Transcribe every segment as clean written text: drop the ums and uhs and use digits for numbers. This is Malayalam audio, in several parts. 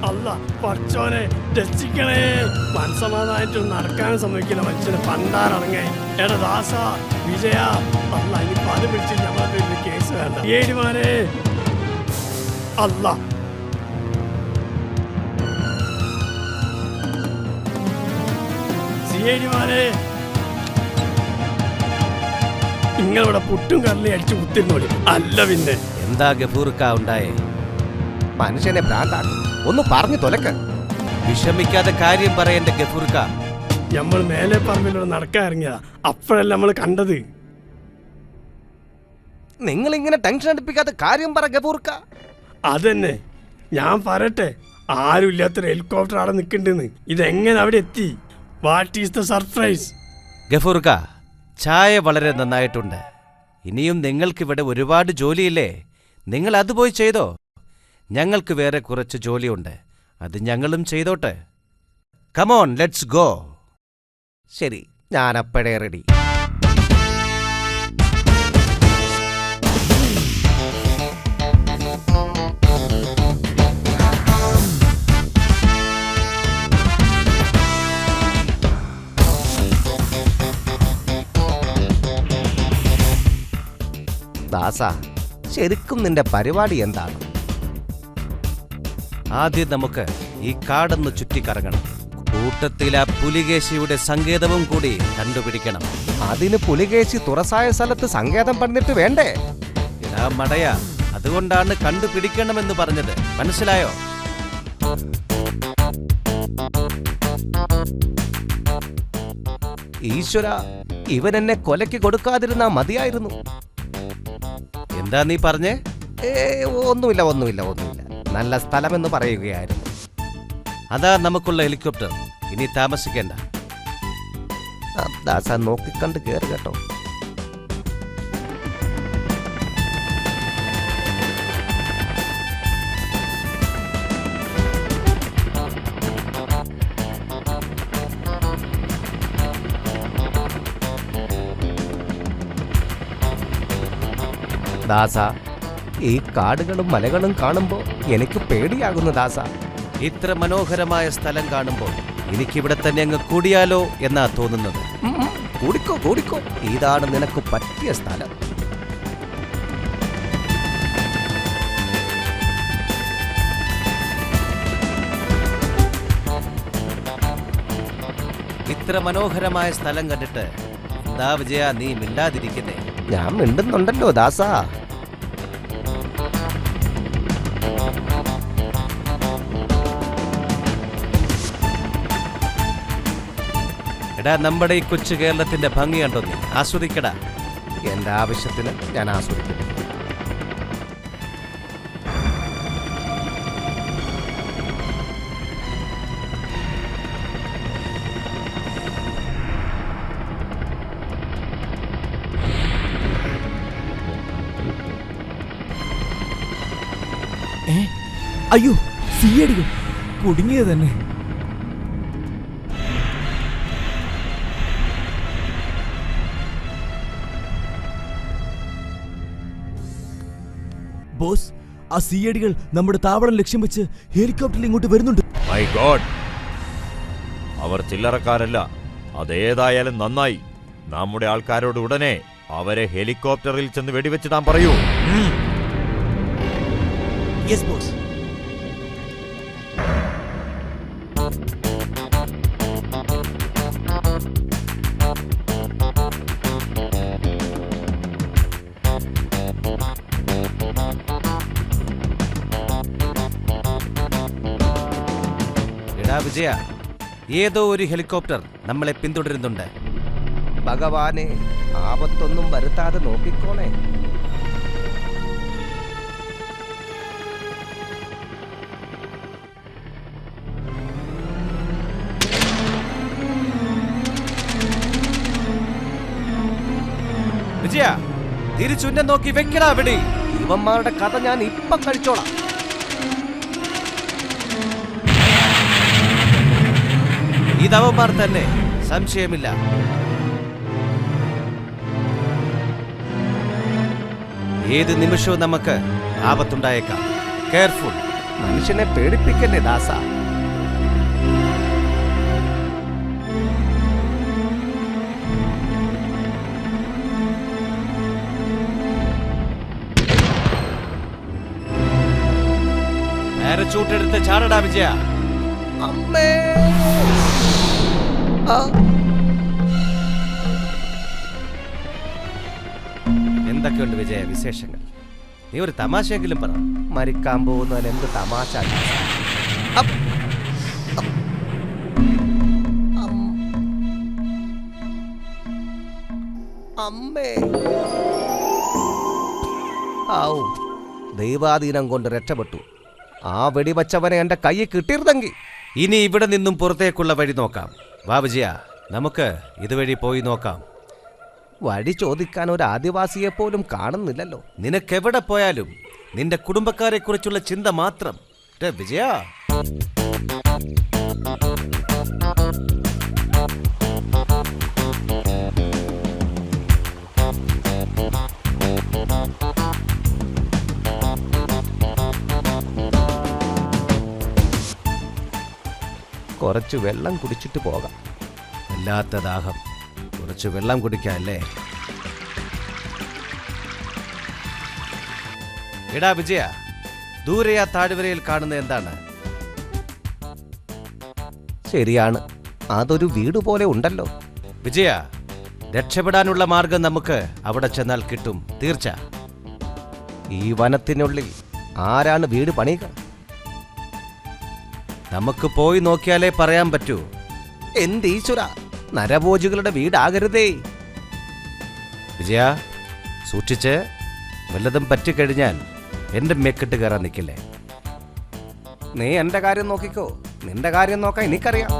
അല്ല പഠിച്ചോനെ രക്ഷിക്കണേ. മനസ്സമാധാനായിട്ട് നടക്കാനും സമ്മതിക്കില്ല മനുഷ്യന് പണ്ടാറങ്ങേ. എടാ ദാസ വിജയ അല്ല ഇനിയിപ്പോ അത് വിളിച്ച് നമ്മളെ പേരിൽ കേസ് വേണ്ട. ഏടിമാരെ അല്ല സിഐഡിമാരെ നിങ്ങളിവിടെ പുട്ടും കറലി അടിച്ചു കുത്തിരുന്നോളി. അല്ല പിന്നെ എന്താ ഗഫൂർക്ക ഉണ്ടായേ? മനുഷ്യനെ ഭ്രാന്താക്കും. ഒന്ന് പറഞ്ഞു തൊലക്ക്. വിഷമിക്കാതെ കാര്യം പറയണ്ട ഗഫൂർക്ക. നമ്മൾ മേലെ പറമ്പിലൂടെ നടക്കാൻ ഇറങ്ങിയതാ, അപ്പോഴല്ല നമ്മൾ കണ്ടത്. നിങ്ങൾ ഇങ്ങനെ ടെൻഷൻ അടുപ്പിക്കാതെ കാര്യം പറ ഗഫൂർക്ക. അതന്നെ ഞാൻ പറയട്ടെ, ആരും ഇല്ലാത്തൊരു ഹെലികോപ്റ്റർ അവിടെ നിൽക്കണ്ടെന്ന്. ഇതെങ്ങനെ അവിടെ എത്തി? What is the surprise? ഗഫൂർക്ക, ചായ വളരെ നന്നായിട്ടുണ്ട്. ഇനിയും നിങ്ങൾക്കിവിടെ ഒരുപാട് ജോലിയില്ലേ? നിങ്ങൾ അത് പോയി ചെയ്തോ. ഞങ്ങൾക്ക് വേറെ കുറച്ച് ജോലിയുണ്ട്, അത് ഞങ്ങളും ചെയ്തോട്ടെ. Come on let's go. ശരി, ഞാനപ്പോഴേ റെഡി. ദാസ, ശരിക്കും നിന്റെ പരിപാടി എന്താണ്? ആദ്യം നമുക്ക് ഈ കാടൊന്ന് ചുറ്റിക്കറങ്ങണം. കൂട്ടത്തിൽ ആ പുലികേശിയുടെ സങ്കേതവും കൂടി കണ്ടുപിടിക്കണം. അതിന് പുലികേശി തുറസായ സ്ഥലത്ത് സങ്കേതം പണിതിട്ട് വേണ്ടേ? ഇടാ മടയ, അതുകൊണ്ടാണ് കണ്ടുപിടിക്കണമെന്ന് പറഞ്ഞത്, മനസ്സിലായോ? ഈശ്വര, ഇവൻ എന്നെ കൊലയ്ക്ക് കൊടുക്കാതിരുന്നാ മതിയായിരുന്നു. എന്താ നീ പറഞ്ഞേ? ഒന്നുമില്ല ഒന്നുമില്ല ഒന്നുമില്ല, നല്ല സ്ഥലമെന്ന് പറയുകയായിരുന്നു. അതാ നമുക്കുള്ള ഹെലികോപ്റ്റർ. ഇനി താമസിക്കേണ്ട. ദാസ നോക്കിക്കണ്ട് കേറ് കേട്ടോ. ദാസ, ഈ കാടുകളും മലകളും കാണുമ്പോൾ എനിക്ക് പേടിയാകുന്നു ദാസ. ഇത്ര മനോഹരമായ സ്ഥലം കാണുമ്പോൾ എനിക്കിവിടെ തന്നെ അങ്ങ് കൂടിയാലോ എന്നാ തോന്നുന്നത്. കൂടിക്കോ കൂടിക്കോ, ഇതാണ് നിനക്ക് പറ്റിയ സ്ഥലം. ഇത്ര മനോഹരമായ സ്ഥലം കണ്ടിട്ട് എന്താ വിജയ നീ മിണ്ടാതിരിക്കുന്നേ? ഞാൻ മിണ്ടുന്നുണ്ടല്ലോ ദാസ. എടാ, നമ്മുടെ ഈ കൊച്ചു കേരളത്തിന്റെ ഭംഗി കണ്ടോ നീ? ആസ്വദിക്കടാ. എന്റെ ആവശ്യത്തിന് ഞാൻ ആസ്വദിക്കും. അയ്യോ, സിഐഡികൾ കുടുങ്ങിയത് തന്നെ. ബോസ്, ആ സിഐഡികൾ നമ്മുടെ താവളം ലക്ഷ്യം വെച്ച് ഹെലികോപ്റ്ററിൽ ഇങ്ങോട്ട് വരുന്നുണ്ട്. മൈ ഗോഡ്, അവർ ചില്ലറക്കാരല്ല. അതേതായാലും നന്നായി. നമ്മുടെ ആൾക്കാരോട് ഉടനെ അവരെ ഹെലികോപ്റ്ററിൽ ചെന്ന് വെടിവെച്ചിടാൻ പറയൂ. Yes boss. വിജയ, ഏതോ ഒരു ഹെലികോപ്റ്റർ നമ്മളെ പിന്തുടരുന്നുണ്ട്. ഭഗവാനെ, ആപത്തൊന്നും വരുത്താതെ നോക്കിക്കോണേ. വിജയ, തിരിച്ചുന്നെ നോക്കി വെക്കടാ വെടി. ഇവന്മാരുടെ കഥ ഞാൻ ഇപ്പം കഴിച്ചോളാം. ഇതവന്മാർ തന്നെ, സംശയമില്ല. ഏത് നിമിഷവും നമുക്ക് ആപത്തുണ്ടായേക്കാം. കെയർഫുൾ. മനുഷ്യനെ പേടിപ്പിക്കല്ലേ ദാസ. പാരച്ചൂട്ടെടുത്ത് ചാടടാ വിജയ. അമ്മേ. എന്തൊക്കെയുണ്ട് വിജയ വിശേഷങ്ങൾ? നീ ഒരു തമാശയെങ്കിലും പറ. മരിക്കാൻ പോകുന്നവൻ എന്ത് തമാശ. അമ്മേ. ആവൂ, ദൈവാധീനം കൊണ്ട് രക്ഷപ്പെട്ടു. ആ വെടിവച്ചവനെ എന്റെ കയ്യിൽ കിട്ടിയിരുന്നെങ്കിൽ. ഇനി ഇവിടെ നിന്നും പുറത്തേക്കുള്ള വഴി നോക്കാം. വാ വിജയ, നമുക്ക് ഇതുവഴി പോയി നോക്കാം. വഴി ചോദിക്കാൻ ഒരു ആദിവാസിയെ പോലും കാണുന്നില്ലല്ലോ. നിനക്കെവിടെ പോയാലും നിന്റെ കുടുംബക്കാരെ കുറിച്ചുള്ള ചിന്ത മാത്രം. വിജയ, കുറച്ച് വെള്ളം കുടിച്ചിട്ട് പോകാം. വല്ലാത്ത ദാഹം. കുറച്ച് വെള്ളം കുടിക്കാല്ലേ? എടാ വിജയ, ദൂരെ ആ താഴ്വരയിൽ കാണുന്ന എന്താണ്? ശരിയാണ്, അതൊരു വീട് പോലെ ഉണ്ടല്ലോ. വിജയ, രക്ഷപ്പെടാനുള്ള മാർഗം നമുക്ക് അവിടെ ചെന്നാൽ കിട്ടും, തീർച്ച. ഈ വനത്തിനുള്ളിൽ ആരാണ് വീട് പണിയുക? നമുക്ക് പോയി നോക്കിയാലേ പറയാൻ പറ്റൂ. എന്റെ ഈശ്വര, നരഭോജികളുടെ വീടാകരുതേ. വിജയ, സൂക്ഷിച്ച്. വല്ലതും പറ്റിക്കഴിഞ്ഞാൽ എന്റെ മെക്കിട്ട് കയറാൻ നിൽക്കില്ലേ. നീ എന്റെ കാര്യം നോക്കിക്കോ, നിന്റെ കാര്യം നോക്കാൻ എനിക്കറിയാം.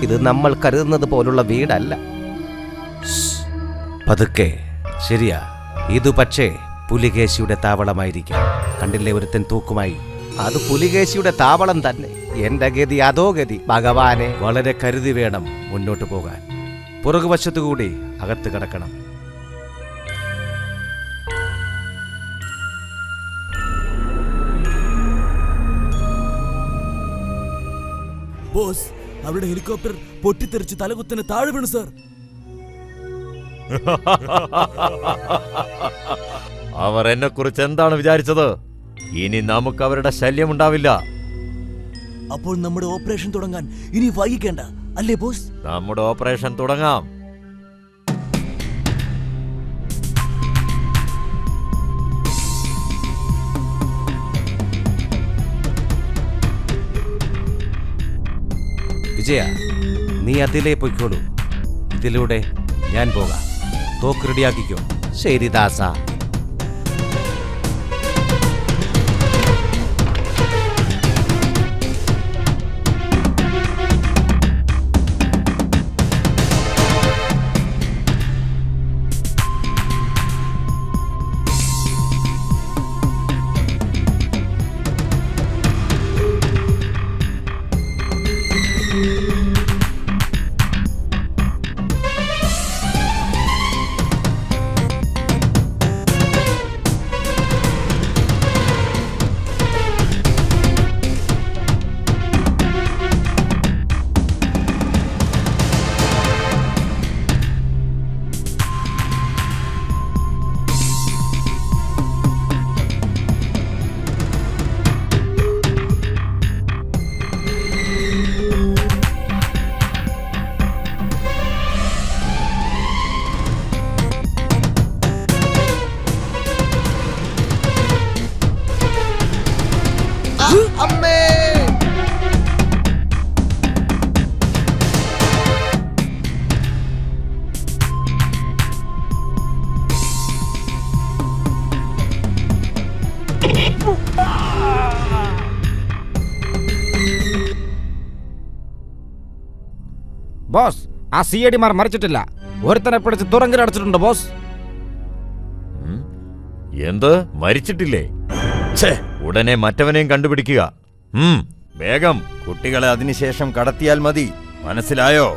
ഇത് നമ്മൾ കരുതുന്നത് പോലുള്ള വീടല്ല. പതുക്കെ. ശരിയാ, ഇതു പക്ഷേ പുലികേശിയുടെ താവളമായിരിക്കാം. കണ്ടില്ലേ ഒരുത്തൻ തൂക്കുമായി? അത് പുലികേശിയുടെ താവളം തന്നെ. എന്റെ ഗതി അതോ ഗതി. ഭഗവാനെ, വളരെ കരുതി വേണം മുന്നോട്ട് പോകാൻ. പുറകുവശത്തുകൂടി അകത്ത് കിടക്കണം. ബോസ്, അവരുടെ ഹെലികോപ്റ്റർ പൊട്ടിത്തെറിച്ച് തലകുത്തനെ താഴെ വീണു സർ. അവർ എന്നെ കുറിച്ച് എന്താണ് വിചാരിച്ചത്? ഇനി നമുക്ക് അവരുടെ ശല്യം ഉണ്ടാവില്ല. അപ്പോൾ നമ്മുടെ ഓപ്പറേഷൻ തുടങ്ങാൻ ഇനി വൈകിക്കേണ്ട, അല്ലേ ബോസ്? നമ്മുടെ ഓപ്പറേഷൻ തുടങ്ങാം. വിജയ, നീ അതിലേ പൊയ്ക്കോളൂ. ഇതിലൂടെ ഞാൻ പോകാം. തോക്ക് റെഡിയാക്കിക്കോ. ശരി ദാസ. ബോസ്, ആ CID മാർ മരിച്ചിട്ടില്ല. ഒരുത്തനെ പിടിച്ച് തുറങ്കിലടച്ചിട്ടുണ്ട് ബോസ്. എന്ത്, മരിച്ചിട്ടില്ലേ? ഉടനെ മറ്റവനെയും കണ്ടുപിടിക്കുക. വേഗം. കുട്ടികളെ അതിനുശേഷം കടത്തിയാൽ മതി, മനസ്സിലായോ?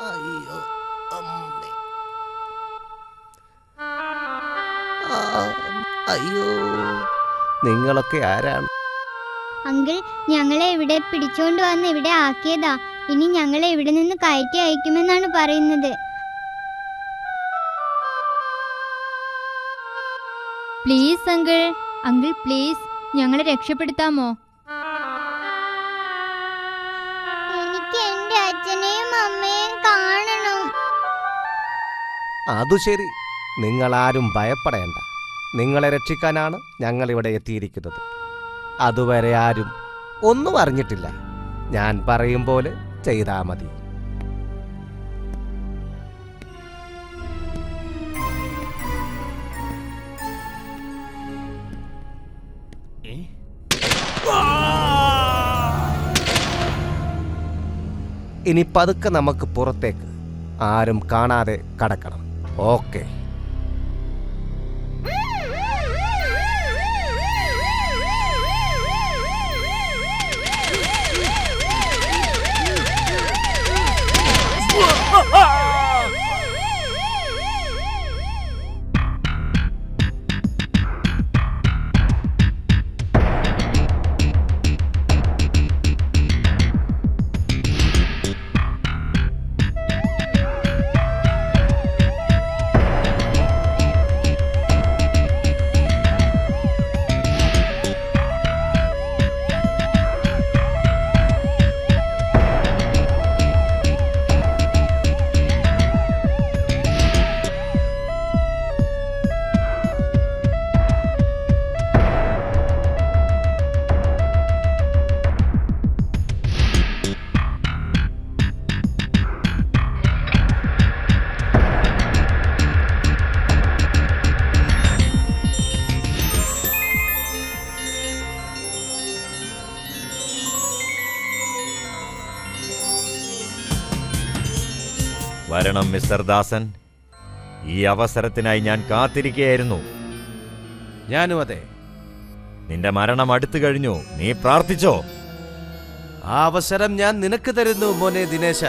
അയ്യോ അമ്മേ. അയ്യോ, നിങ്ങളൊക്കെ ആരാണ്? അങ്കിൾ, ഞങ്ങളെ ഇവിടെ പിടിച്ചോണ്ട് വന്ന് ഇവിടെ ആക്കിയതാ. ഇനി ഞങ്ങളെ ഇവിടെ നിന്ന് കയറ്റി അയക്കുമെന്നാണ് പറയുന്നത്. പ്ലീസ് അങ്കിൾ, അങ്കിൾ പ്ലീസ്, ഞങ്ങളെ രക്ഷപ്പെടുത്താമോ? എനിക്ക് എന്റെ അച്ഛനെയും അമ്മയെയും കാണണം. അതു ശരി, നിങ്ങളാരും ഭയപ്പെടേണ്ട. നിങ്ങളെ രക്ഷിക്കാനാണ് ഞങ്ങളിവിടെ എത്തിയിരിക്കുന്നത്. അതുവരെ ആരും ഒന്നും അറിഞ്ഞിട്ടില്ല. ഞാൻ പറയും പോലെ ചെയ്താൽ മതി. ഇനി പതുക്കെ നമുക്ക് പുറത്തേക്ക് ആരും കാണാതെ കടക്കണം. ഓക്കെ. വരണം മിസ്റ്റർ ദാസൻ. ഈ അവസരത്തിനായി ഞാൻ കാത്തിരിക്കുകയായിരുന്നു. ഞാനും അതെ. നിന്റെ മരണം അടുത്തു കഴിഞ്ഞു. നീ പ്രാർത്ഥിച്ചോ? ആ അവസരം ഞാൻ നിനക്ക് തരുന്നു മോനെ ദിനേശ.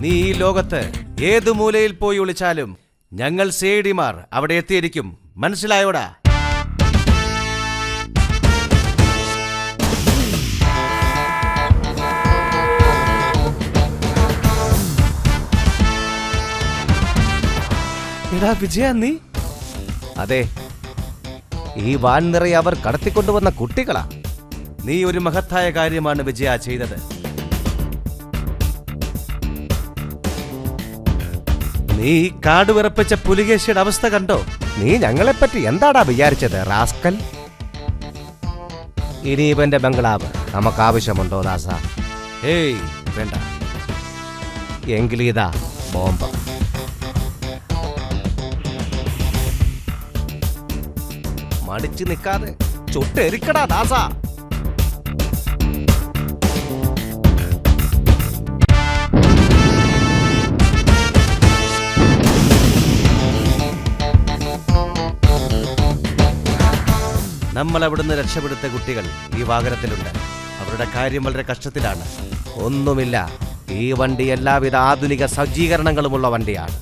നീ ഈ ലോകത്ത് ഏതു മൂലയിൽ പോയി ഒളിച്ചാലും ഞങ്ങൾ സേഡിമാർ അവിടെ എത്തിയിരിക്കും. മനസ്സിലായോടാ? എടാ വിജയ, നീ? അതെ, ഈ വാൻ നിറയെ അവർ കടത്തിക്കൊണ്ടുവന്ന കുട്ടികളാ. നീ ഒരു മഹത്തായ കാര്യമാണ് വിജയ ചെയ്തത്. നീ കാട് വിറപ്പിച്ച പുലികേശിയുടെ അവസ്ഥ കണ്ടോ? നീ ഞങ്ങളെപ്പറ്റി എന്താടാ വിചാരിച്ചത് റാസ്കൽ? ഇനി ഇവന്റെ ബംഗ്ലാവ് നമുക്ക് ആവശ്യമുണ്ടോ ദാസ? ഏയ് വേണ്ട. എങ്കിലിതാ ബോംബ്. മടിച്ചു നിൽക്കാതെ ചുട്ടെരിക്കടാ ദാസ. നമ്മൾ അവിടുന്ന് രക്ഷപ്പെടുത്ത കുട്ടികൾ ഈ വാഹനത്തിലുണ്ട്. അവരുടെ കാര്യം വളരെ കഷ്ടത്തിലാണ്. ഒന്നുമില്ല, ഈ വണ്ടി എല്ലാവിധ ആധുനിക സജ്ജീകരണങ്ങളുമുള്ള വണ്ടിയാണ്.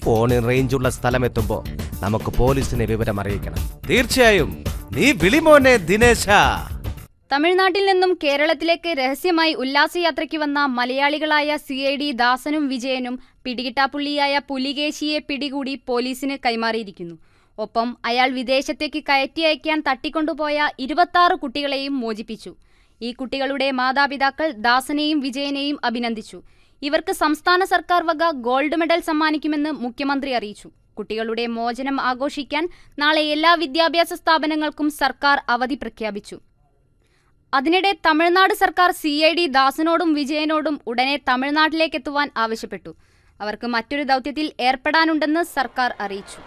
ഫോണിൽ റേഞ്ചുള്ള സ്ഥലമെത്തുമ്പോ നമുക്ക് പോലീസിനെ വിവരം അറിയിക്കണം. തീർച്ചയായും നീ വിളിമോനെ ദിനേശ. തമിഴ്നാട്ടിൽ നിന്നും കേരളത്തിലേക്ക് രഹസ്യമായി ഉല്ലാസയാത്രയ്ക്ക് വന്ന മലയാളികളായ CID ദാസനും വിജയനും പിടികിട്ടാപ്പുള്ളിയായ പുലികേശിയെ പിടികൂടി പോലീസിന് കൈമാറിയിരിക്കുന്നു. ഒപ്പം അയാൾ വിദേശത്തേക്ക് കയറ്റി അയക്കാൻ തട്ടിക്കൊണ്ടുപോയ 26 കുട്ടികളെയും മോചിപ്പിച്ചു. ഈ കുട്ടികളുടെ മാതാപിതാക്കൾ ദാസനെയും വിജയനെയും അഭിനന്ദിച്ചു. ഇവർക്ക് സംസ്ഥാന സർക്കാർ വക ഗോൾഡ് മെഡൽ സമ്മാനിക്കുമെന്ന് മുഖ്യമന്ത്രി അറിയിച്ചു. കുട്ടികളുടെ മോചനം ആഘോഷിക്കാൻ നാളെ എല്ലാ വിദ്യാഭ്യാസ സ്ഥാപനങ്ങൾക്കും സർക്കാർ അവധി പ്രഖ്യാപിച്ചു. അതിനിടെ തമിഴ്നാട് സർക്കാർ CID ദാസനോടും വിജയനോടും ഉടനെ തമിഴ്നാട്ടിലേക്കെത്തുവാൻ ആവശ്യപ്പെട്ടു. അവർക്ക് മറ്റൊരു ദൗത്യത്തിൽ ഏർപ്പെടാനുണ്ടെന്ന് സർക്കാർ അറിയിച്ചു.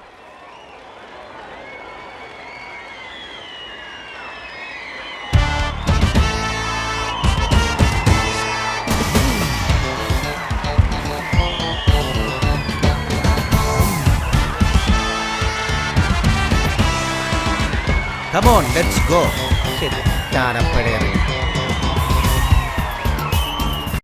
Come on, let's go. ശരി, ഞാനപ്പോഴേ